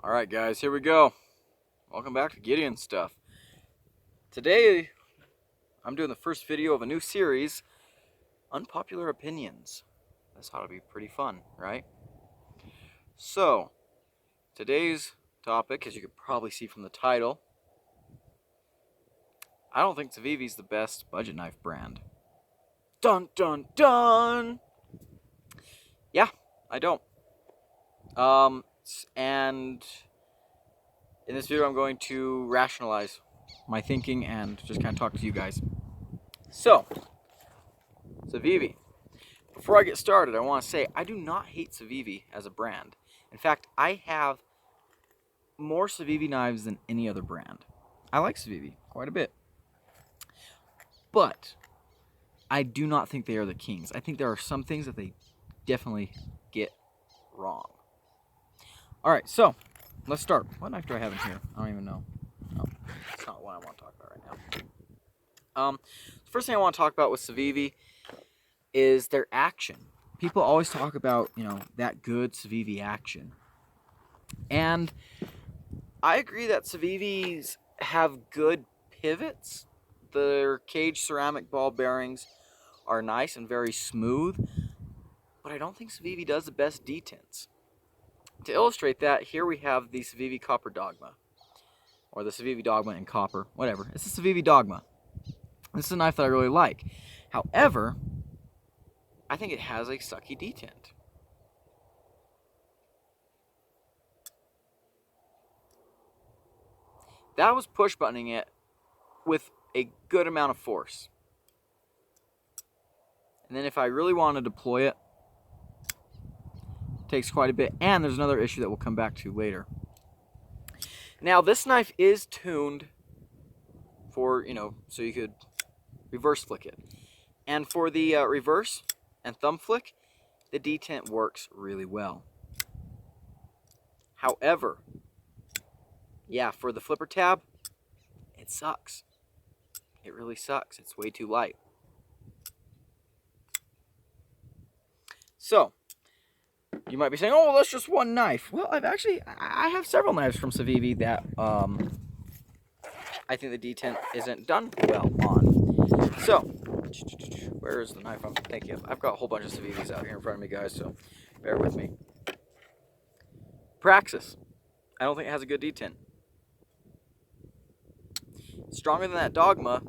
Alright guys, here we go. Welcome back to Gideon Stuff. Today, I'm doing the first video of a new series, Unpopular Opinions. This ought to be pretty fun, right? So, today's topic, as you could probably see from the title, I don't think Civivi's the best budget knife brand. Dun dun dun! Yeah, I don't. And in this video I'm going to rationalize my thinking and just kind of talk to you guys. So, Civivi. Before I get started, I want to say I do not hate Civivi as a brand. In fact, I have more Civivi knives than any other brand. I like Civivi quite a bit. But I do not think they are the kings. I think there are some things that they definitely get wrong. Alright, so let's start. What knife do I have in here? I don't even know. No, that's not what I want to talk about right now. The first thing I want to talk about with Civivi is their action. People always talk about, that good Civivi action. And I agree that Civivis have good pivots. Their cage ceramic ball bearings are nice and very smooth. But I don't think Civivi does the best detents. To illustrate that, here we have the Civivi Copper Dogma. Or the Civivi Dogma in copper. Whatever. It's the Civivi Dogma. This is a knife that I really like. However, I think it has a sucky detent. That was push buttoning it with a good amount of force. And then if I really want to deploy it, it takes quite a bit. And there's another issue that we'll come back to later. Now, this knife is tuned for, so you could reverse flick it. And for the reverse and thumb flick, the detent works really well. However, yeah, for the flipper tab, it sucks. It really sucks. It's way too light. So, you might be saying, oh, that's just one knife. Well, I have several knives from Civivi that I think the detent isn't done well on. So, where is the knife I'm thinking of? I've got a whole bunch of Civivis out here in front of me, guys, so bear with me. Praxis. I don't think it has a good detent. Stronger than that Dogma.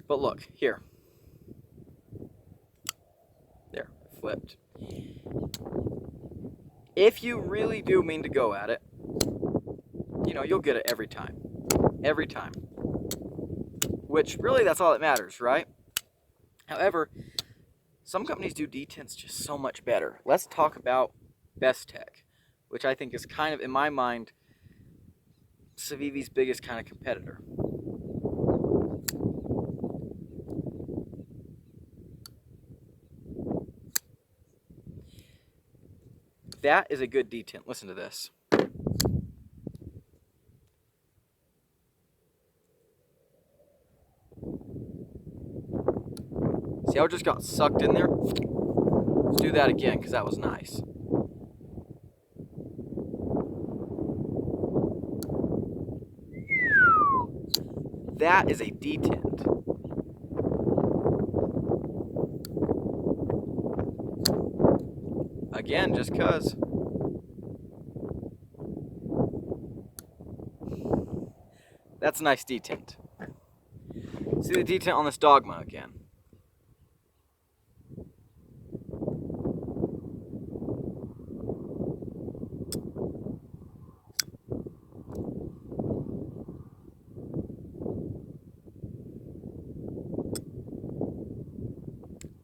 But look, here. There, flipped. If you really do mean to go at it, you'll get it every time. Every time. Which, really, that's all that matters, right? However, some companies do detents just so much better. Let's talk about Best Tech, which I think is kind of, in my mind, Civivi's biggest kind of competitor. That is a good detent. Listen to this. See how it just got sucked in there? Let's do that again, because that was nice. That is a detent. Again, just because. That's a nice detent. See the detent on this Dogma again.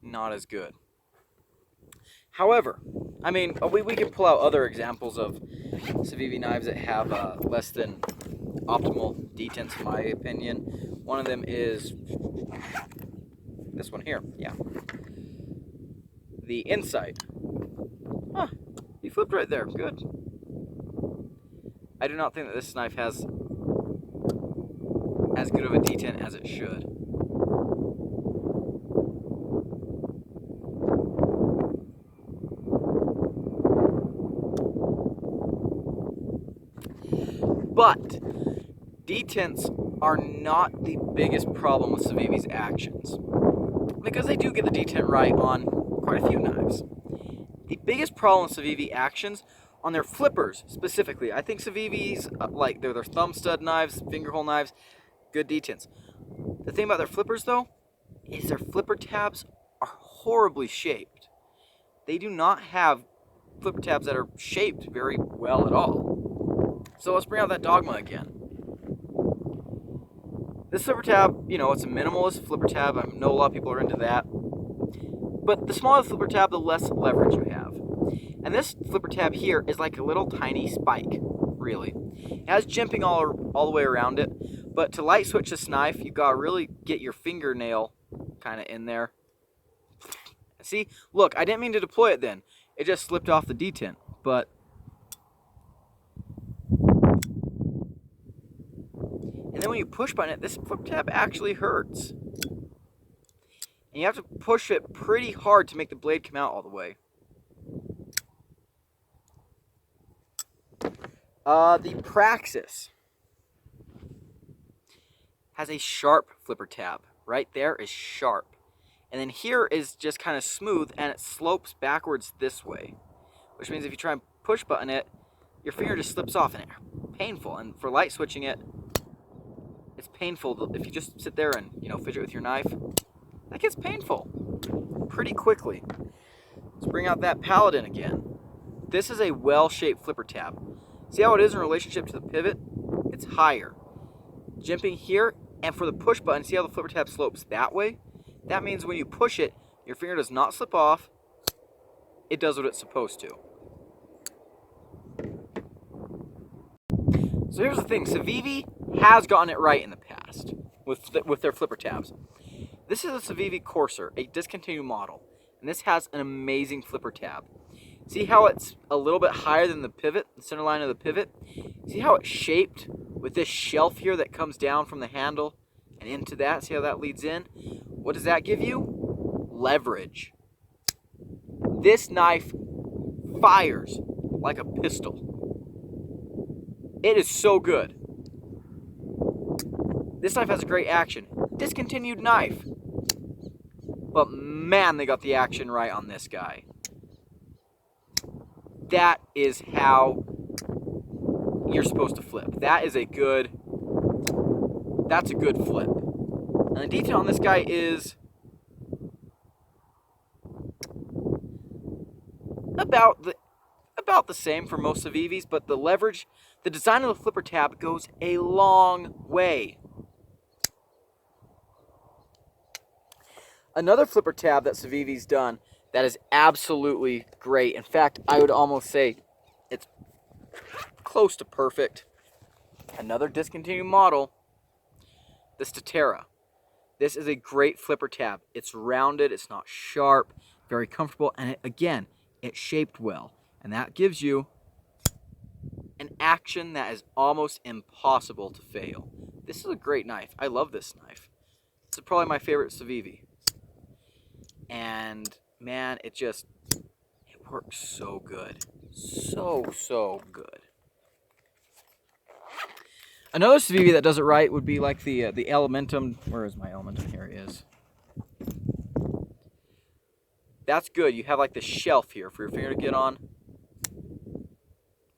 Not as good. However, we can pull out other examples of Civivi knives that have less than optimal detents, in my opinion. One of them is this one here. Yeah. The Insight. Huh. He flipped right there. Good. I do not think that this knife has as good of a detent as it should. But detents are not the biggest problem with Civivi's actions, because they do get the detent right on quite a few knives. The biggest problem with Civivi actions on their flippers specifically. I think Civivi's, like their thumb stud knives, finger hole knives, good detents. The thing about their flippers though, is their flipper tabs are horribly shaped. They do not have flipper tabs that are shaped very well at all. So let's bring out that Dogma again. This flipper tab, you know, it's a minimalist flipper tab. I know a lot of people are into that. But the smaller the flipper tab, the less leverage you have. And this flipper tab here is like a little tiny spike, really. It has jimping all the way around it, but to light switch this knife, you gotta really get your fingernail kind of in there. See, look, I didn't mean to deploy it then. It just slipped off the detent, but and then when you push button it, this flip tab actually hurts. And you have to push it pretty hard to make the blade come out all the way. The Praxis has a sharp flipper tab. Right there is sharp. And then here is just kind of smooth, and it slopes backwards this way. Which means if you try and push button it, your finger just slips off, and it's painful. And for light switching it, it's painful. If you just sit there and, you know, fidget with your knife, that gets painful pretty quickly. Let's bring out that Paladin again. This is a well-shaped flipper tab. See how it is in relationship to the pivot? It's higher. Jimping here, and for the push button, see how the flipper tab slopes that way? That means when you push it, your finger does not slip off. It does what it's supposed to. So here's the thing. Civivi has gotten it right in the past with their flipper tabs. This is a Civivi Corsair, a discontinued model. And this has an amazing flipper tab. See how it's a little bit higher than the pivot, the center line of the pivot? See how it's shaped with this shelf here that comes down from the handle and into that? See how that leads in? What does that give you? Leverage. This knife fires like a pistol. It is so good. This knife has a great action. Discontinued knife. But man, they got the action right on this guy. That is how you're supposed to flip. That's a good flip. And the detail on this guy is about the same for most Civivis, but the leverage, the design of the flipper tab goes a long way. Another flipper tab that Civivi's done that is absolutely great. In fact, I would almost say it's close to perfect. Another discontinued model, the Statera. This is a great flipper tab. It's rounded, it's not sharp, very comfortable, and it's shaped well. And that gives you an action that is almost impossible to fail. This is a great knife. I love this knife. It's probably my favorite Civivi. And man, it works so good. So good. Another Civivi that does it right would be like the Elementum. Where is my Elementum? Here it is. That's good. You have like the shelf here for your finger to get on.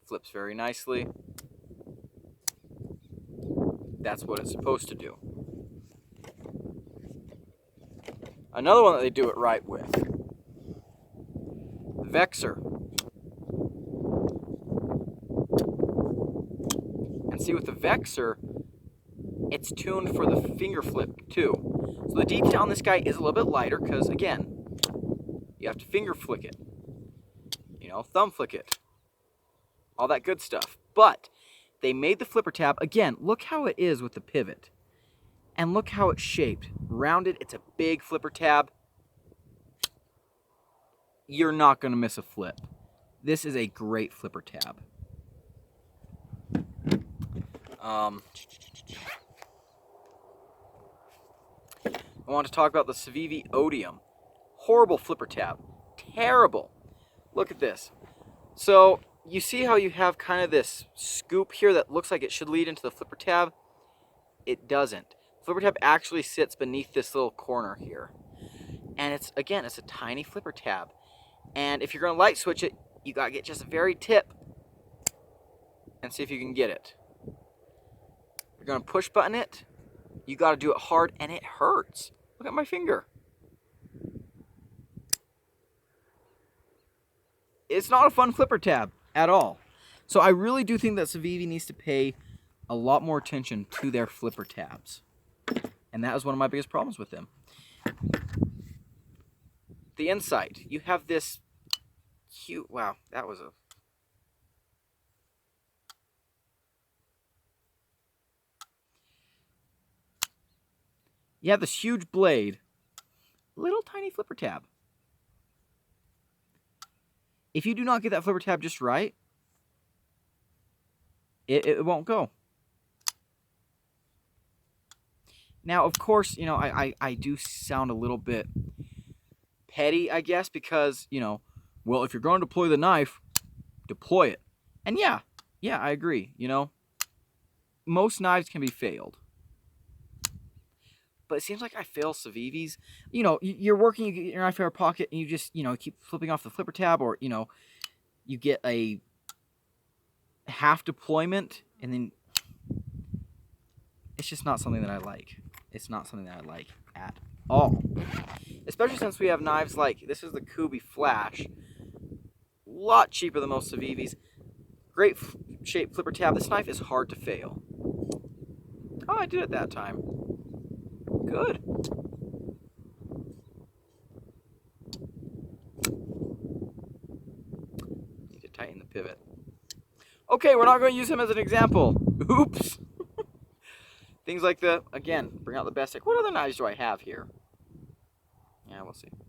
Flips very nicely. That's what it's supposed to do. Another one that they do it right with, the Vexor. And see, with the Vexor, it's tuned for the finger flip too. So the detail on this guy is a little bit lighter because, again, you have to finger flick it. You know, thumb flick it. All that good stuff. But they made the flipper tab, again, look how it is with the pivot. And look how it's shaped. Rounded, it's a big flipper tab. You're not going to miss a flip. This is a great flipper tab. I want to talk about the Civivi Odium. Horrible flipper tab. Terrible. Look at this. So, you see how you have kind of this scoop here that looks like it should lead into the flipper tab? It doesn't. Flipper tab actually sits beneath this little corner here. And it's a tiny flipper tab. And if you're going to light switch it, you got to get just a very tip and see if you can get it. You're going to push button it. You got to do it hard, and it hurts. Look at my finger. It's not a fun flipper tab at all. So I really do think that Civivi needs to pay a lot more attention to their flipper tabs. And that is one of my biggest problems with them. The inside, you have this cute, wow, that was a... You have this huge blade, little tiny flipper tab. If you do not get that flipper tab just right, it won't go. Now, of course, I do sound a little bit petty, I guess, because, well, if you're going to deploy the knife, deploy it. And yeah, I agree, Most knives can be failed. But it seems like I fail Civivis. You're working, you get your knife in your pocket, and you just, keep flipping off the flipper tab, or, you get a half deployment, and then it's just not something that I like. It's not something that I like at all. Especially since we have knives like, this is the Kubi Flash. A lot cheaper than most Civivis. Great shaped flipper tab. This knife is hard to fail. Oh, I did it that time. Good. Need to tighten the pivot. Okay, we're not going to use him as an example. Oops. Things like again, bring out the best. What other knives do I have here? Yeah, we'll see. I'm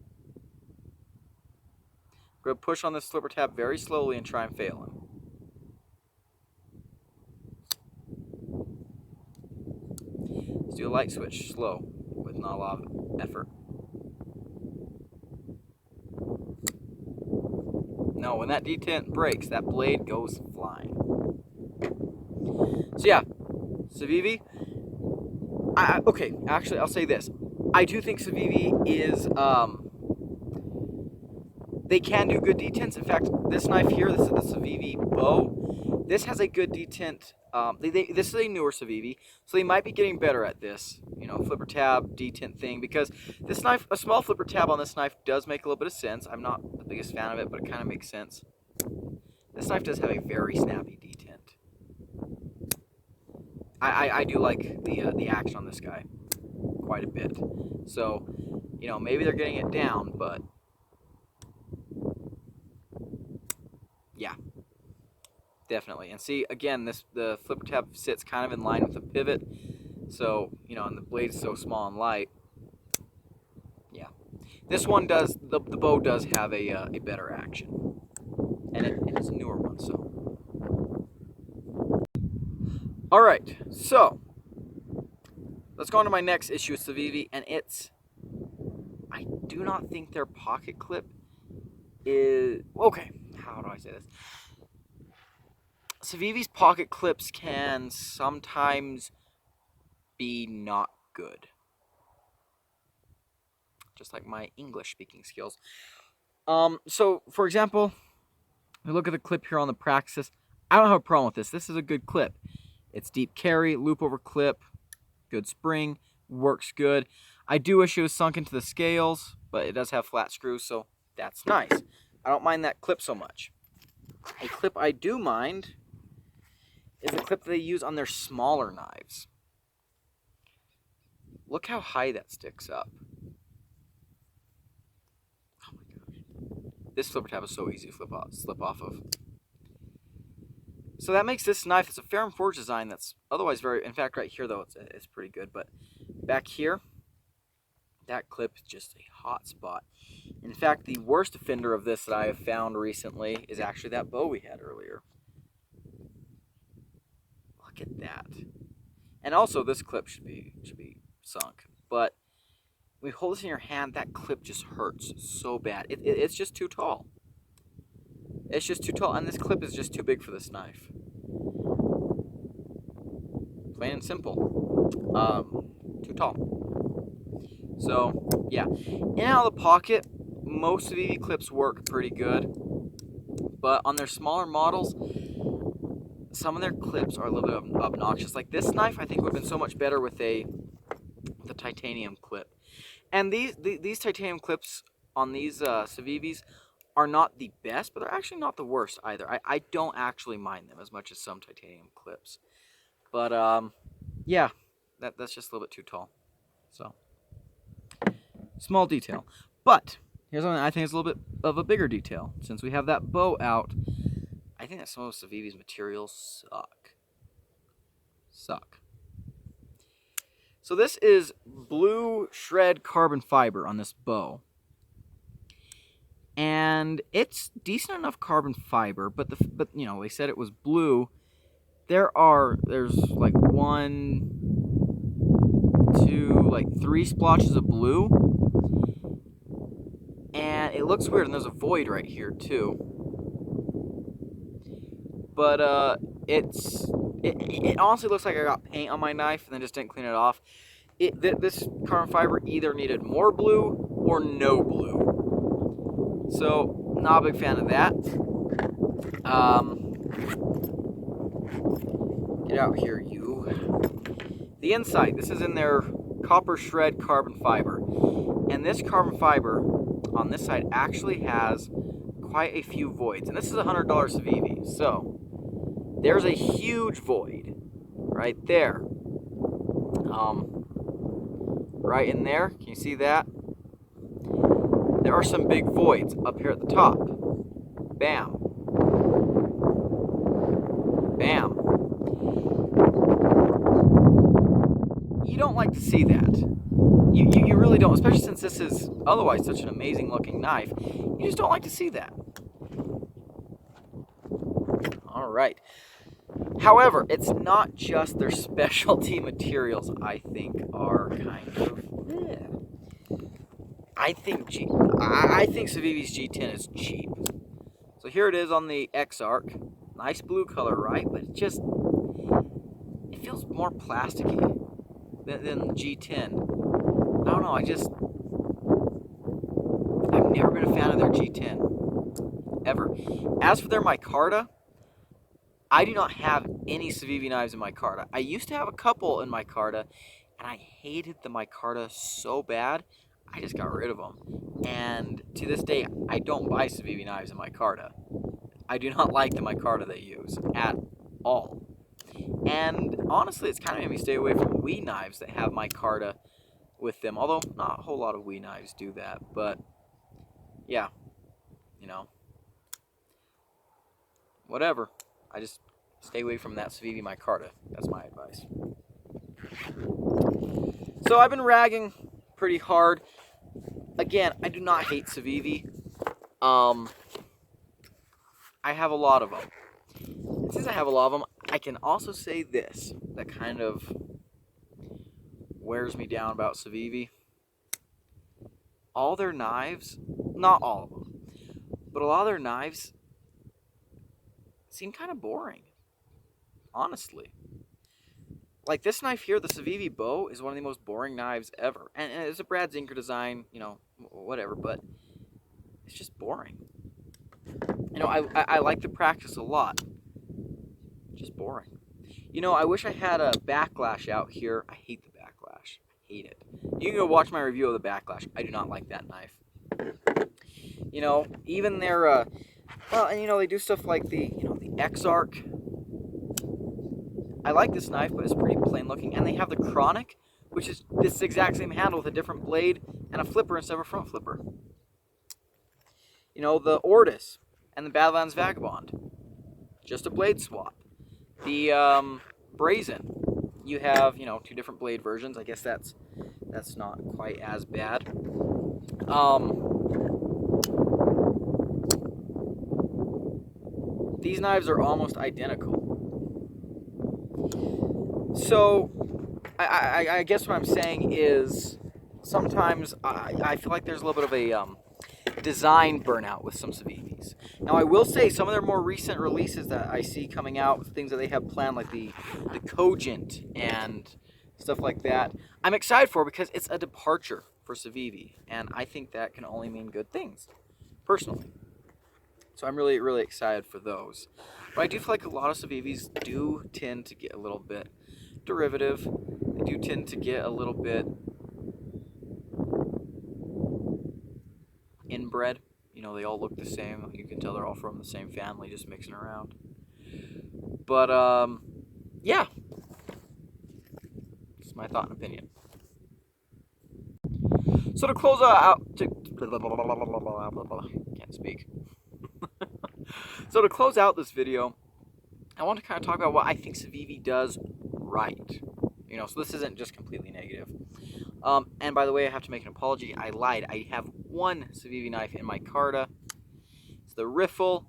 going to push on this flipper tab very slowly and try and fail him. Let's do a light switch, slow, with not a lot of effort. No, when that detent breaks, that blade goes flying. So yeah, Civivi. Okay, actually, I'll say this. I do think Civivi is, they can do good detents. In fact, this knife here, this is the Civivi bow. This has a good detent. This is a newer Civivi, so they might be getting better at this, flipper tab, detent thing, because this knife, a small flipper tab on this knife does make a little bit of sense. I'm not the biggest fan of it, but it kind of makes sense. This knife does have a very snappy detent. I do like the action on this guy quite a bit. So, maybe they're getting it down, but yeah, definitely. And see, again, the flipper tab sits kind of in line with the pivot. So, and the blade is so small and light. Yeah. This one does, the bow does have a better action. And it is a newer one, so. Alright, so let's go on to my next issue with Civivi, and I do not think their pocket clip is, okay, how do I say this? Civivi's pocket clips can sometimes be not good. Just like my English speaking skills. So, for example, we look at the clip here on the Praxis. I don't have a problem with this. This is a good clip. It's deep carry, loop over clip, good spring, works good. I do wish it was sunk into the scales, but it does have flat screws, so that's nice. I don't mind that clip so much. A clip I do mind is the clip that they use on their smaller knives. Look how high that sticks up. Oh my gosh. This flipper tab is so easy to slip off of. So that makes this knife, it's a Ferrum Forge design that's otherwise very, in fact right here though, it's pretty good, but back here, that clip is just a hot spot. In fact, the worst offender of this that I have found recently is actually that bow we had earlier. Look at that. And also this clip should be sunk, but when you hold this in your hand, that clip just hurts so bad. It's just too tall. It's just too tall, and this clip is just too big for this knife. Plain and simple. Too tall. So, yeah. In and out of the pocket, most Civivi clips work pretty good. But on their smaller models, some of their clips are a little bit obnoxious. Like this knife, I think would have been so much better with the titanium clip. And these titanium clips on these Civivis are not the best, but they're actually not the worst either. I don't actually mind them as much as some titanium clips. But, yeah, that's just a little bit too tall. So, small detail. But, here's something I think is a little bit of a bigger detail. Since we have that bow out, I think that some of Civivi's materials suck. So this is blue shred carbon fiber on this bow. And it's decent enough carbon fiber, but you know, they said it was blue. There's like 1, 2, like 3 splotches of blue. And it looks weird, and there's a void right here too. But it honestly looks like I got paint on my knife and then just didn't clean it off. This carbon fiber either needed more blue or no blue. So, not a big fan of that. Get out here, you. The inside, this is in their copper shred carbon fiber. And this carbon fiber on this side actually has quite a few voids. And this is a $100 Civivi. So, there's a huge void right there. Right in there. Can you see that? There are some big voids up here at the top. Bam. Bam. You don't like to see that. You really don't, especially since this is otherwise such an amazing looking knife. You just don't like to see that. Alright. However, it's not just their specialty materials I think are kind of... I think Civivi's G10 is cheap. So here it is on the X-Arc. Nice blue color, right? But it feels more plasticky than the G10. I don't know, I've never been a fan of their G10. Ever. As for their micarta, I do not have any Civivi knives in micarta. I used to have a couple in micarta, and I hated the micarta so bad, I just got rid of them. And to this day, I don't buy Civivi knives in micarta. I do not like the micarta they use at all. And honestly, it's kind of made me stay away from Wii knives that have micarta with them. Although, not a whole lot of Wii knives do that. But, yeah. You know. Whatever. I just stay away from that Civivi micarta. That's my advice. So I've been ragging pretty hard. Again, I do not hate Civivi. I have a lot of them. And since I have a lot of them, I can also say this that kind of wears me down about Civivi. All their knives, not all of them, but a lot of their knives seem kind of boring, honestly. Like this knife here, the Civivi bow, is one of the most boring knives ever. And it's a Brad Zinker design, you know, whatever, but it's just boring. You know, I like the practice a lot. Just boring. You know, I wish I had a backlash out here. I hate the backlash. I hate it. You can go watch my review of the backlash. I do not like that knife. You know, even their, well, and you know, they do stuff like the, you know, the X-Arc. I like this knife, but it's pretty plain looking. And they have the Chronic, which is this exact same handle with a different blade and a flipper instead of a front flipper. You know, the Ortis and the Badlands Vagabond. Just a blade swap. The Brazen. You have, you know, 2 different blade versions. I guess that's not quite as bad. These knives are almost identical. So, I guess what I'm saying is sometimes I feel like there's a little bit of a design burnout with some Civivis. Now, I will say some of their more recent releases that I see coming out, things that they have planned, like the Cogent and stuff like that, I'm excited for because it's a departure for Civivi, and I think that can only mean good things, personally. So I'm really, really excited for those. But I do feel like a lot of Civivis do tend to get a little bit derivative. They do tend to get a little bit inbred. You know, they all look the same. You can tell they're all from the same family, just mixing around. But, yeah. It's my thought and opinion. So to close out... Can't speak. So to close out this video, I want to kind of talk about what I think Civivi does right. You know, so this isn't just completely negative. And by the way, I have to make an apology. I lied. I have one Civivi knife in my Carta. It's the Riffle,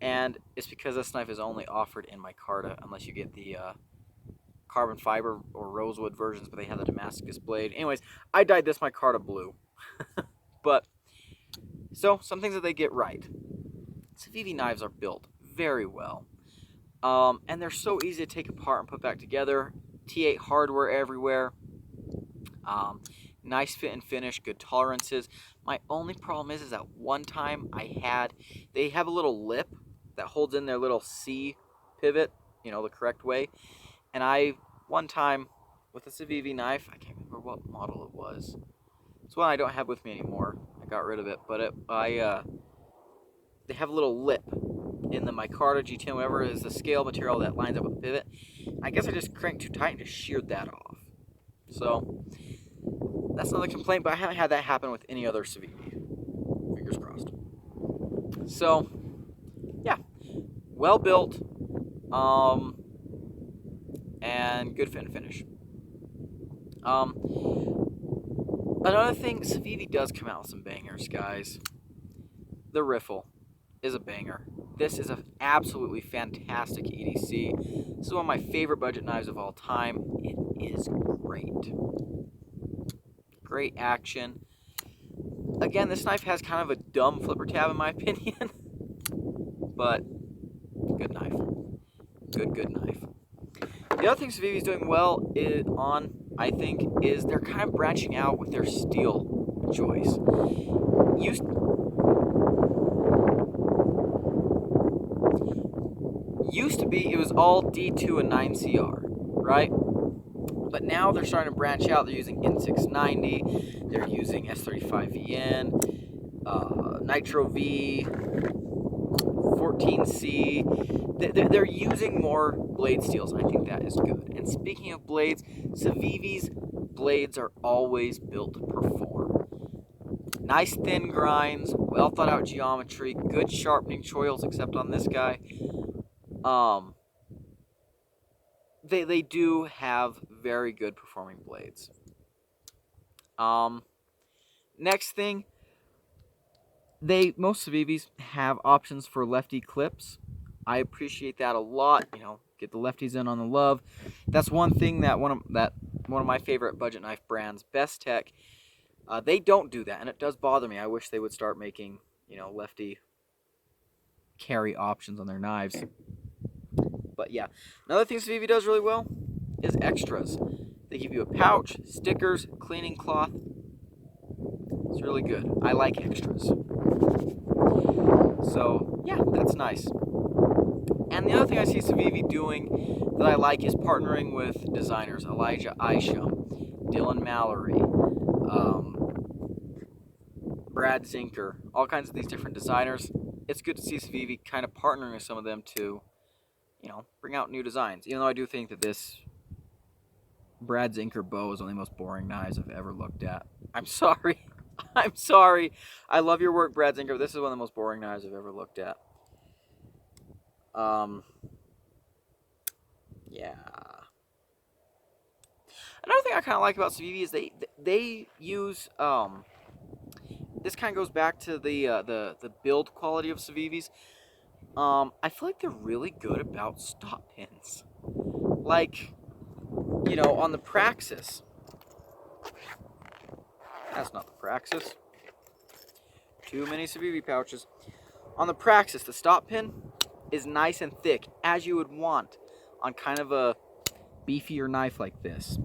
and it's because this knife is only offered in my Carta, unless you get the carbon fiber or rosewood versions, but they have the Damascus blade. Anyways, I dyed this my Carta blue. But, so, some things that they get right. Civivi knives are built very well. And they're so easy to take apart and put back together. T8 hardware everywhere. Nice fit and finish, good tolerances. My only problem is that one time they have a little lip that holds in their little C pivot, you know, the correct way. And one time, with a Civivi knife, I can't remember what model it was. It's one I don't have with me anymore. I got rid of it, but they have a little lip in the micarta G10, whatever is the scale material that lines up with the pivot. I guess I just cranked too tight and just sheared that off. So, that's another complaint, but I haven't had that happen with any other Civivi. Fingers crossed. So, yeah. Well built, and good fit and finish. Another thing, Civivi does come out with some bangers, guys. The Riffle is a banger. This is an absolutely fantastic EDC. This is one of my favorite budget knives of all time. It is great. Great action. Again, this knife has kind of a dumb flipper tab in my opinion. But, good knife. Good knife. The other thing Civivi is doing well I think, is they're kind of branching out with their steel choice. Used to be, it was all D2 and 9CR, right? But now they're starting to branch out. They're using N690, they're using S35VN, Nitro V, 14C. They're using more blade steels. I think that is good. And speaking of blades, Civivi's blades are always built to perform. Nice thin grinds, well thought out geometry, good sharpening choils, except on this guy. They do have very good performing blades. Next thing, most Civivis have options for lefty clips. I appreciate that a lot. You know, get the lefties in on the love. That's one thing that one of my favorite budget knife brands, Best Tech, they don't do that, and it does bother me. I wish they would start making, you know, lefty carry options on their knives. But yeah, another thing Civivi does really well is extras. They give you a pouch, stickers, cleaning cloth. It's really good. I like extras. So yeah, that's nice. And the other thing I see Civivi doing that I like is partnering with designers. Elijah Isham, Dylan Mallory, Brad Zinker, all kinds of these different designers. It's good to see Civivi kind of partnering with some of them to, you know, bring out new designs. Even though I do think that this Brad Zinker bow is one of the most boring knives I've ever looked at. I'm sorry. I'm sorry. I love your work, Brad Zinker. This is one of the most boring knives I've ever looked at. Yeah. Another thing I kind of like about Civivi is they use this kind of goes back to the build quality of Civivis. I feel like they're really good about stop pins. Like, you know, on the Praxis. That's not the Praxis. Too many Civivi pouches. On the Praxis, the stop pin is nice and thick, as you would want on kind of a beefier knife like this.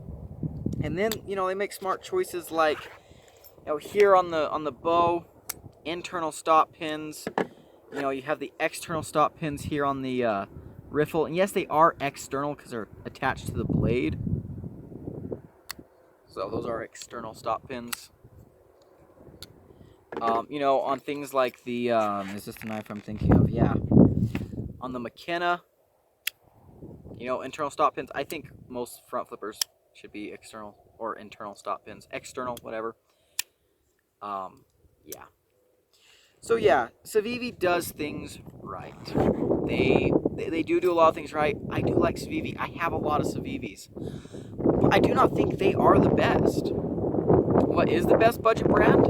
And then, they make smart choices like, here on the bow, internal stop pins. You have the external stop pins here on the riffle. And yes, they are external because they're attached to the blade. So those are external stop pins. On things like the, is this the knife I'm thinking of? Yeah. On the McKenna, internal stop pins. I think most front flippers should be external or internal stop pins. External, whatever. Yeah. So yeah, Civivi does things right. They do a lot of things right. I do like Civivi. I have a lot of Civivis. But I do not think they are the best. What is the best budget brand?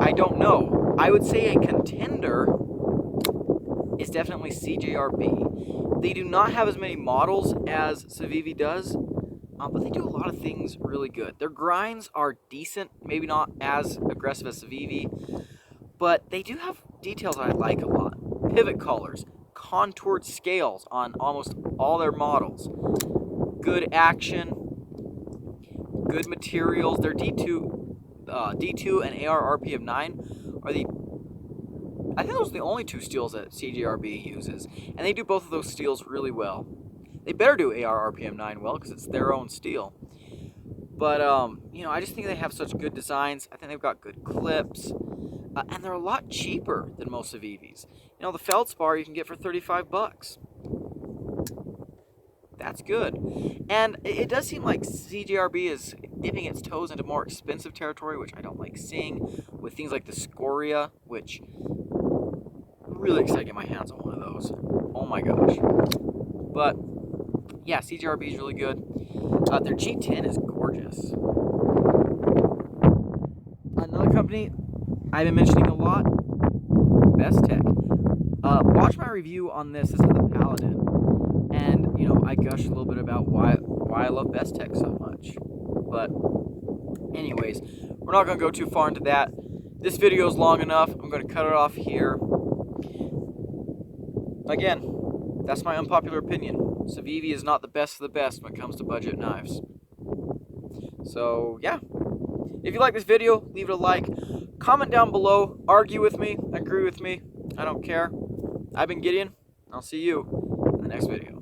I don't know. I would say a contender is definitely CJRB. They do not have as many models as Civivi does, but they do a lot of things really good. Their grinds are decent, maybe not as aggressive as Civivi, but they do have details I like a lot. Pivot collars, contoured scales on almost all their models, good action, good materials. Their D2 and AR RP of 9 are I think those are the only two steels that CJRB uses, and they do both of those steels really well. They better do AR RPM 9 well because it's their own steel. But, I just think they have such good designs. I think they've got good clips, and they're a lot cheaper than most of Civivis. The feldspar you can get for $35. That's good. And it does seem like CJRB is dipping its toes into more expensive territory, which I don't like seeing, with things like the Scoria, which I'm really excited to get my hands on one of those. Oh my gosh. But, yeah, CJRB is really good. Their G10 is gorgeous. Another company I've been mentioning a lot, Bestech. Watch my review on this. This is the Paladin. And, I gush a little bit about why I love Bestech so much. But, anyways, we're not going to go too far into that. This video is long enough. I'm going to cut it off here. Again, that's my unpopular opinion. Civivi is not the best of the best when it comes to budget knives. So, yeah. If you like this video, leave it a like. Comment down below. Argue with me. Agree with me. I don't care. I've been Gideon. I'll see you in the next video.